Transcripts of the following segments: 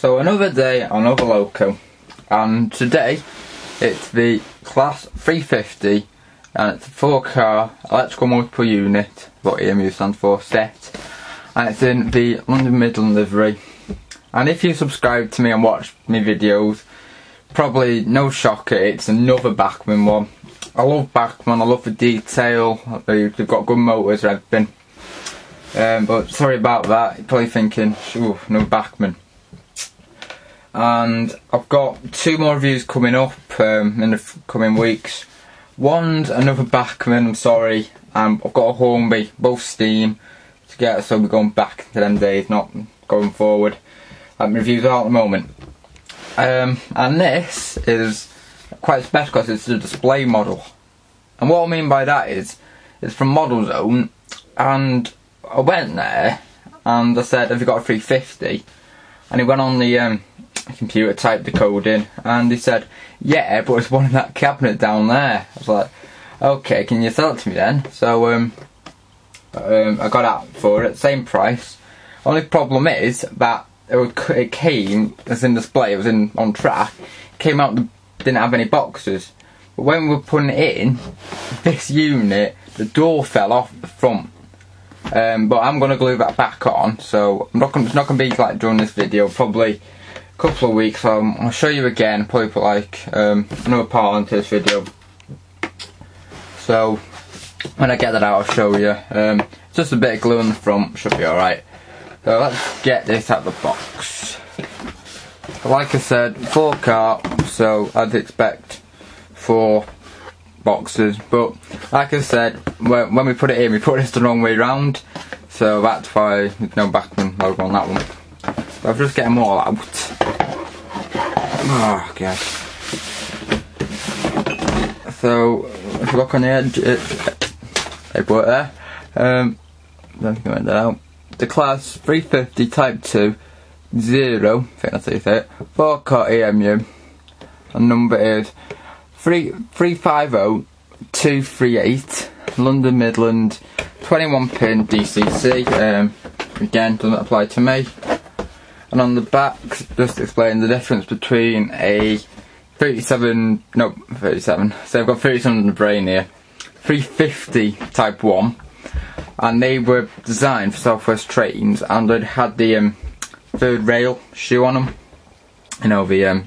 So another day, another loco, and today it's the Class 350 and it's a 4-car electrical multiple unit, what EMU stands for, set, and it's in the London Midland livery. And if you subscribe to me and watch my videos, probably no shocker, it's another Bachmann one. I love Bachmann, I love the detail, they've got good motors and everything. But sorry about that, you're probably thinking, ooh, no Bachmann. And I've got 2 more reviews coming up in the coming weeks. One's another Bachmann, I'm sorry, and I've got a Hornby, both steam together, so we're going back to them days, not going forward. Reviews out at the moment. And this is quite special because it's a display model. And what I mean by that is, it's from Model Zone, and I went there and I said, have you got a 350? And he went on the computer, typed the code in, and he said, yeah, but it's one in that cabinet down there. I was like, okay, can you sell it to me then? So I got out for it, same price. Only problem is that it came as in display, it was on track, came out, didn't have any boxes. But when we were putting it in, this unit, the door fell off the front. But I'm going to glue that back on, so it's not going to be like during this video, probably a couple of weeks. I'll show you again, probably put like another part into this video. So when I get that out, I'll show you. Just a bit of glue on the front, should be alright. So let's get this out of the box. Like I said, 4-car, so I'd expect 4 boxes, but like I said, when we put it in, we put this the wrong way round, so that's why there's no Bachmann logo on that one. But I'll just get them all out. Oh god. So if you look on the edge, they put it there. Let me get that out. The Class 350 Type 2 0, I think that's how you say it, 4-car EMU, and number is 350238, London Midland, 21 pin DCC. Again, doesn't apply to me. And on the back, just explain the difference between a 37, so I've got 37 on the brain here, 350 Type 1, and they were designed for South West trains, and they'd had the 3rd rail shoe on them, you know, the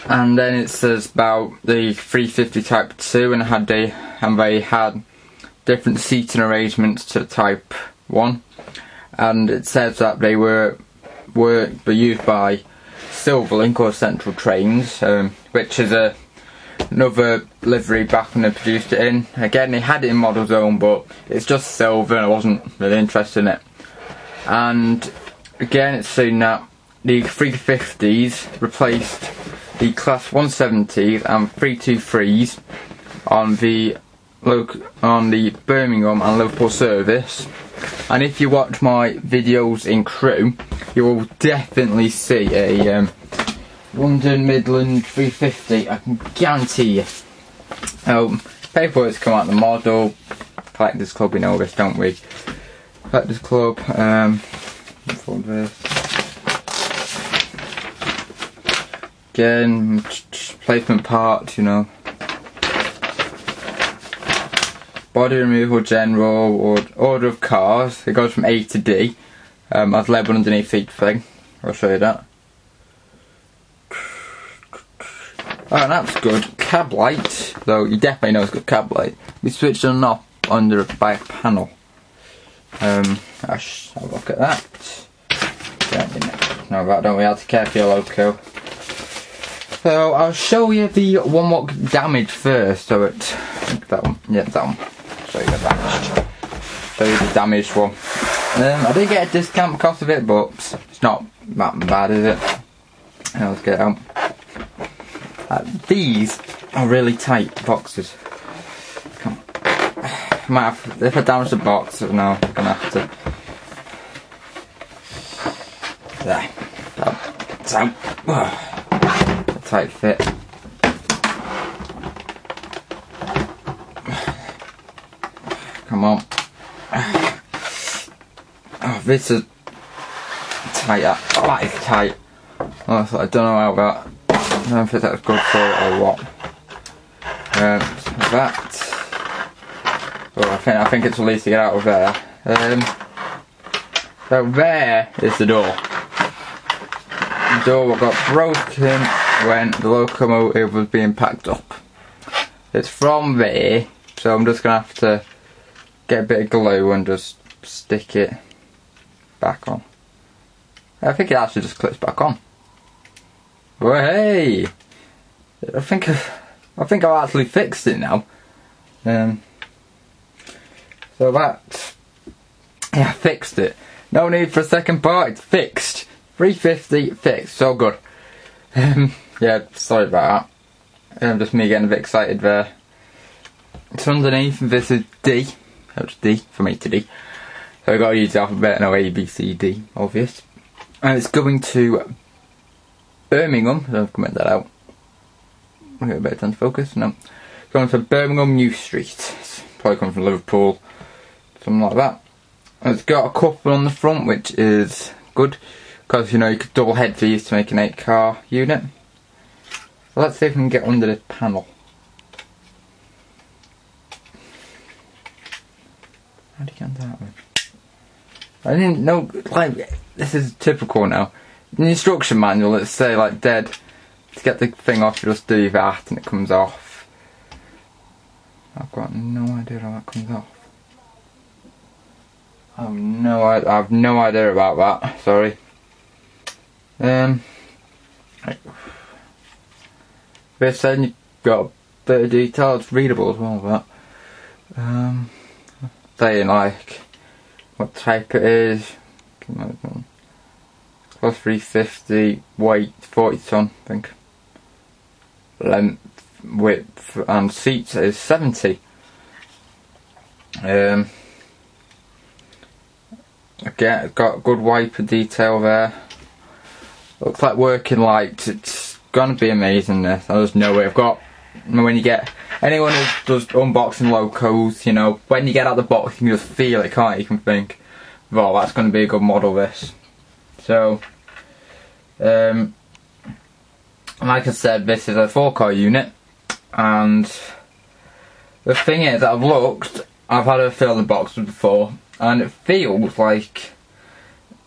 and then it says about the 350 Type 2, and they had different seating arrangements to Type 1, and it says that they were used by Silverlink or Central Trains, which is another livery back when they produced it in. Again, they had it in Model Zone, but it's just silver and I wasn't really interested in it. And again, it's saying that the 350s replaced the Class 170s and 323s on the Birmingham and Liverpool service. And if you watch my videos in Crewe, you will definitely see a London Midland 350, I can guarantee you. Paperwork's come out the model. Collectors Club, we know this, don't we? Collectors Club, again, placement parts, you know. Body removal general, or order of cars, it goes from A to D. As labelled underneath each thing. I'll show you that. Oh, that's good. Cab light, though you definitely know it's got cab light. We switched on and off under a back panel. I'll have a look at that. No, that don't we have to care for your loco. So I'll show you the one what damage first. So it's that one. Yeah, that one. Show you the damaged. Show you the damaged one. I did get a discount because of it, but it's not that bad, is it? Let's get it out. These are really tight boxes. Come on. Might have, if I damage the box, no, I'm gonna have to. There. That's out. A tight fit. Come on. Oh, this is tight. That is tight. I don't know how that. I don't know if that's good for it or what. So that. Oh, I think it's released to get out of there. So there is the door. The door got broken when the locomotive was being packed up. It's from there, so I'm just gonna have to get a bit of glue and just stick it back on. I think it actually just clips back on. Well, hey! I think I've actually fixed it now. So that, yeah, I fixed it. No need for a second part, it's fixed. 350 fixed, so good. Yeah, sorry about that. Just me getting a bit excited there. It's underneath, and this is D. That's D, from A to D. So I've got to use the alphabet, no A, B, C, D, obvious. And it's going to Birmingham, so I've commented that out. I'll get a bit of time to focus, no. It's going to Birmingham New Street. It's probably coming from Liverpool, something like that. And it's got a couple on the front, which is good. Because, you know, you could double head these to make an 8-car unit. So let's see if we can get under this panel. How do you get that one? I didn't know, like, this is typical now. In the instruction manual, let's say, like, dead. To get the thing off, you just do that and it comes off. I've got no idea how that comes off. I have no idea about that, sorry. This said you've got a bit of detail, it's readable as well, but saying like what type it is. Plus 350, weight 40 ton, I think. Length, width and seats is 70. Again, it's got good wiper detail there. Looks like working lights. It's gonna be amazing, this. There's no way. I've got, when you get, anyone who does unboxing locos, you know, when you get out the box you can just feel it, can't you? You can think, wow, that's gonna be a good model, this. So, like I said, this is a 4-car unit, and the thing is, I've had a feel the boxes before, and it feels like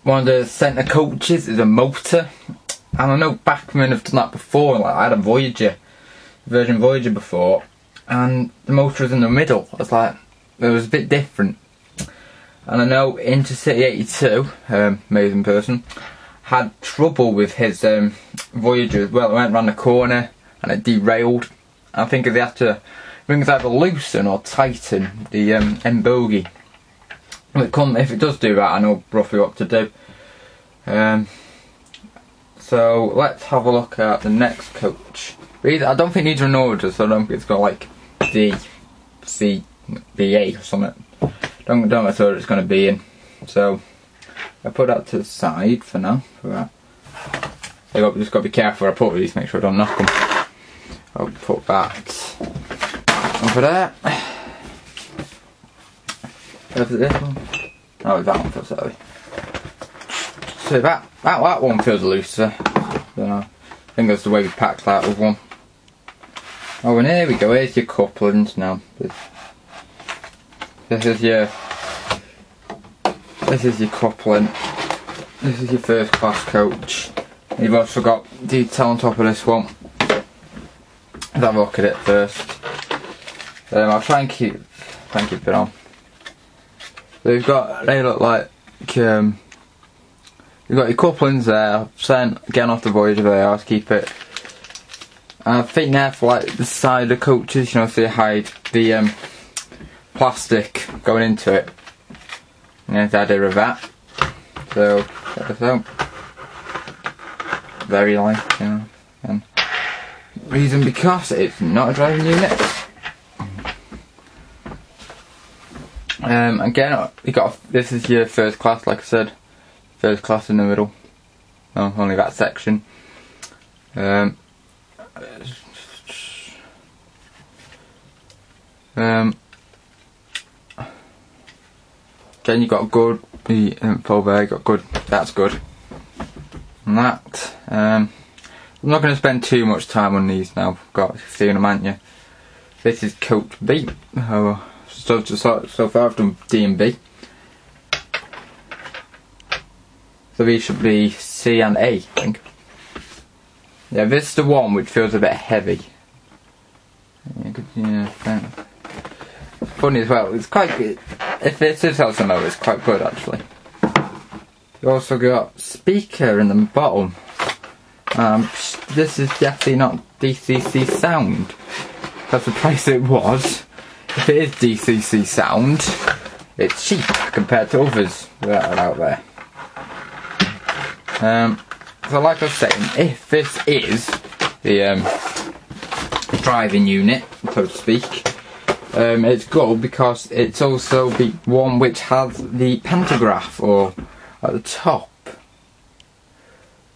one of the centre coaches is a motor. And I know Bachmann have done that before, like I had a Voyager, Virgin Voyager before, and the motor was in the middle. It's like, it was a bit different. And I know Intercity 82, amazing person, had trouble with his Voyager as well. It went round the corner and it derailed. I think they had to, it's either loosen or tighten the end bogie. If it does do that, I know roughly what to do. So let's have a look at the next coach. I don't think these are in order, so I don't think it's got like D, C, B, A or something. Don't know what order it's going to be in. So I put that to the side for now. For that. So just got to be careful where I put these, make sure I don't knock them. I'll put that over there. Is it this one? Oh, that one feels heavy. So that one feels looser. I think that's the way we packed that with one. Oh, and here we go. Here's your couplings now. This is your coupling. This is your first class coach. You've also got detail on top of this one. Let's have a look at it first. I'll try and keep it on. So they look like you've got your couplings there, getting off the Voyager there, I'll keep it. And I think they're for like the side of coaches, you know, so you hide the plastic going into it. And there's the idea of that. So, check this out. Very light, you know. And reason because it's not a driving unit. Again, this is your first class, like I said. First class in the middle. No, only that section. Again, you got good info there. Got good. That's good. and that. I'm not going to spend too much time on these now. I've got 15 of them, haven't you? This is Coach B. So far I've done D and B. So these should be C and A, I think. Yeah, this is the one which feels a bit heavy. Yeah, it's funny as well. It's quite good. If this is how some it's quite good actually. You also got speaker in the bottom. This is definitely not DCC sound. That's the price it was. If it is DCC sound, it's cheap compared to others that are out there. So like I was saying, if this is the driving unit, so to speak, it's good because it's also the one which has the pantograph or at the top.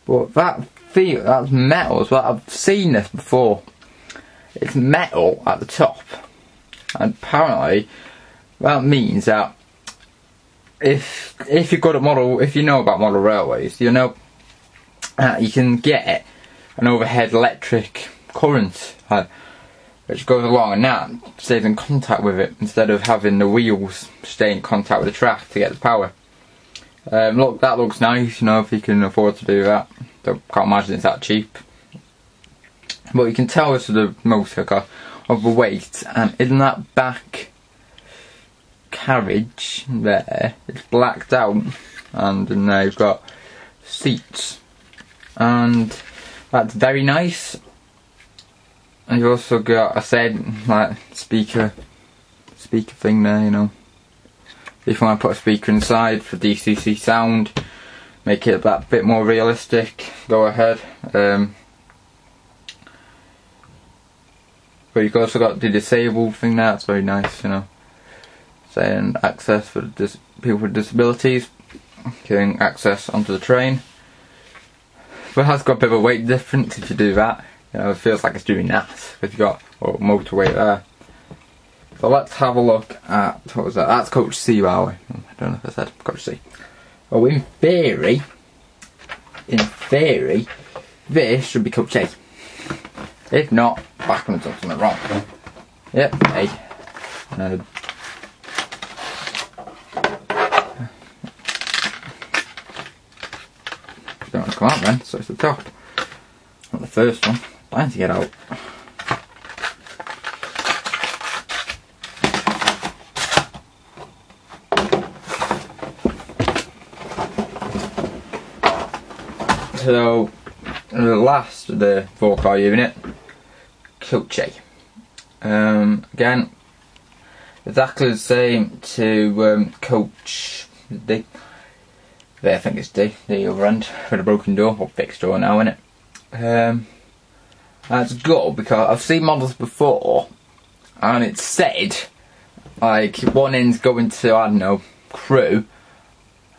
But that's metal as well. I've seen this before. It's metal at the top, and apparently that means that if you're good at if you know about model railways, you know you can get an overhead electric current which goes along, and that stays in contact with it instead of having the wheels stay in contact with the track to get the power. Look, that looks nice, you know, if you can afford to do that. Can't imagine it's that cheap. But you can tell this is the motor of the weight, and in that back carriage there, it's blacked out, and in there you've got seats, and that's very nice. And you've also got, I said, like speaker thing there, you know. If you want to put a speaker inside for DCC sound, make it that bit more realistic, go ahead. But you've also got the disabled thing there, that's very nice, you know. Saying access for people with disabilities, getting access onto the train. But it has got a bit of a weight difference if you do that. You know, it feels like it's doing that, because you've got motorway there. So let's have a look at, what was that? That's Coach C, by the way. I don't know if I said Coach C. Oh, in theory, this should be Coach A. If not, Bachmann's done something wrong. Yep, A. No. Don't want to come out then, so it's the top. Not the first one. Time to get out. So, the last of the 4-car unit, Coach A. Again, exactly the same to Coach D. There, I think it's D, the other end, with a broken door, or fixed door now, innit? That's good because I've seen models before, and it's said, like, one end's going to, I don't know, Crewe,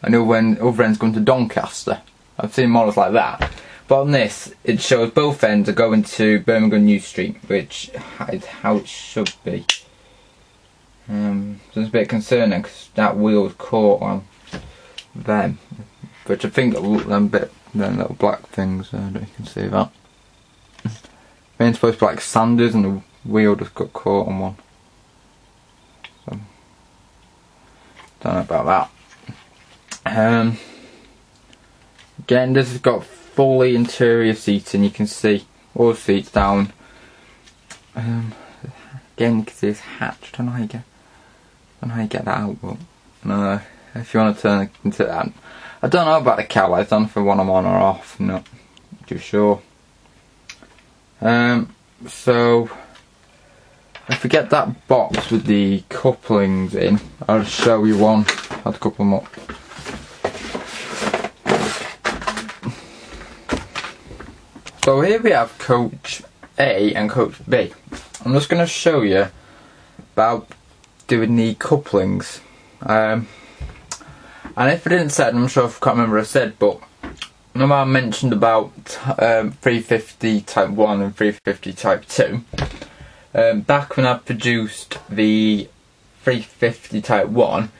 and the other end's going to Doncaster. I've seen models like that. But on this, it shows both ends are going to Birmingham New Street, which is how it should be. So it's a bit concerning because that wheel was caught on them, which I think them little black things. I don't know if you can see that. They're supposed to be like sanders, and the wheel just got caught on one. So, don't know about that. Again, this has got fully interior seating. You can see all the seats down. Again, you can see it's hatched. I don't know how you get that out, but no, if you want to turn it into that. I don't know about the cowl lights. I don't know if I want them on or off. I'm not too sure. So if we get that box with the couplings in, I'll show you one. I'll couple them up. So here we have Coach A and Coach B. I'm just going to show you about doing the couplings. And if I didn't say it, I'm sure I can't remember what I said, but remember I mentioned about 350 Type 1 and 350 Type 2. Back when I produced the 350 Type 1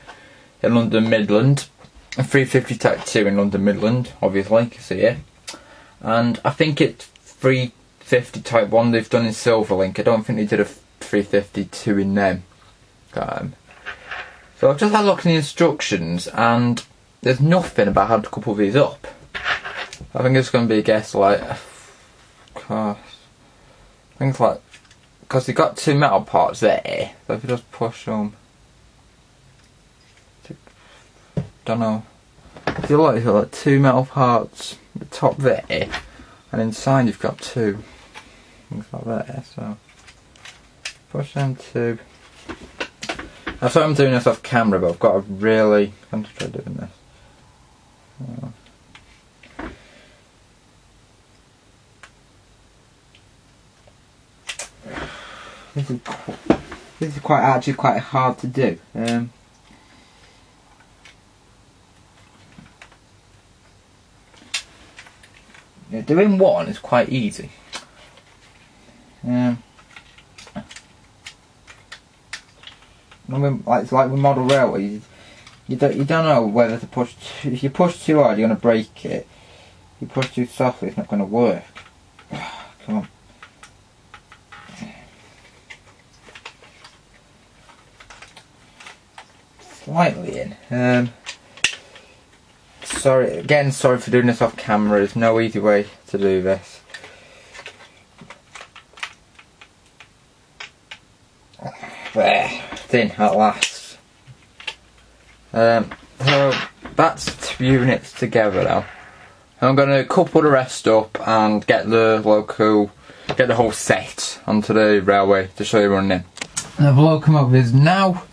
in London Midland, and 350 Type 2 in London Midland, obviously, you can see here. and I think it's 350 Type 1 they've done in Silverlink. I don't think they did a 352 in them. So I've just had a look in the instructions, and there's nothing about how to couple these up. I think it's going to be a guess like, things like, because you've got two metal parts there, so if you just push them, don't know, if you look, you've got like two metal parts at the top there, and inside you've got two, things like that, so push them two. That's why I'm doing this off camera, but I've got to really concentrate doing this. This is actually quite hard to do. Yeah, doing one is quite easy. It's like with model railway. You don't know whether to push. If you push too hard, you're gonna break it. If you push too softly, it's not gonna work. Come on. Slightly in. Sorry for doing this off camera. There's no easy way to do this. There, it's in at last. So that's 2 units together now. I'm going to couple the rest up and get the whole set onto the railway to show you running. The locomotive is now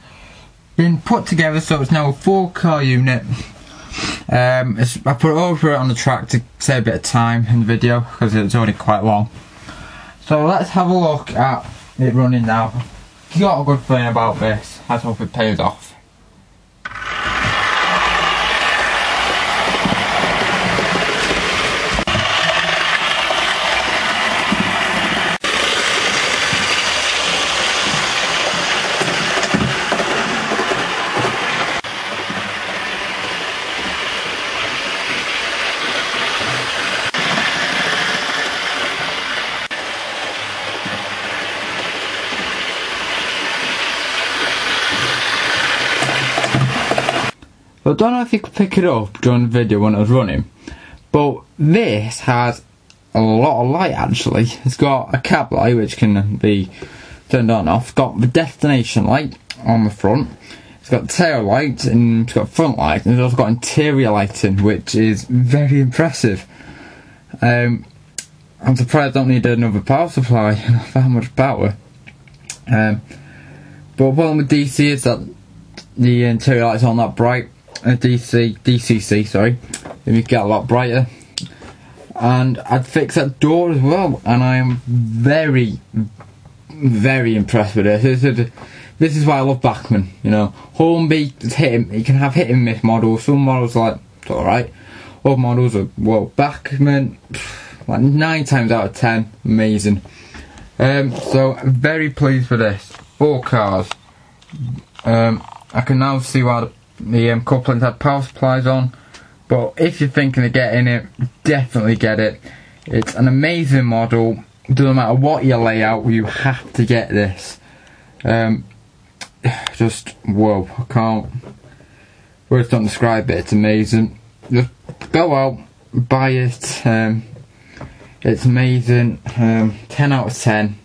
been put together, so it's now a 4-car unit. I put it over on the track to save a bit of time in the video because it's already quite long. So let's have a look at it running now. Got a good feeling about this. Let's hope it pays off. I don't know if you could pick it up during the video when it was running, but this has a lot of light actually. It's got a cab light which can be turned on and off. It's got the destination light on the front. It's got tail light and it's got front light, and it's also got interior lighting, which is very impressive. I'm surprised I don't need another power supply for that much power. But the problem with DC is that the interior lights aren't that bright. DCC, sorry, it would get a lot brighter. And I'd fix that door as well, and I am very, very impressed with this. This is why I love Bachmann, you know. Hornby, it's you can have hit and miss models. Some models are like, it's alright. Other models are, well, Bachmann, like 9 times out of 10, amazing. So, I'm very pleased with this. 4 cars. I can now see why the coupling had power supplies on, but if you're thinking of getting it, definitely get it. It's an amazing model. Doesn't matter what your layout, you have to get this. Just whoa, I can't. Words don't describe it. It's amazing. Just go out, buy it. It's amazing. 10 out of 10.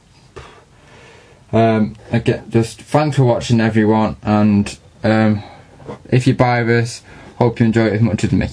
Just thanks for watching, everyone, and if you buy this, hope you enjoy it as much as me.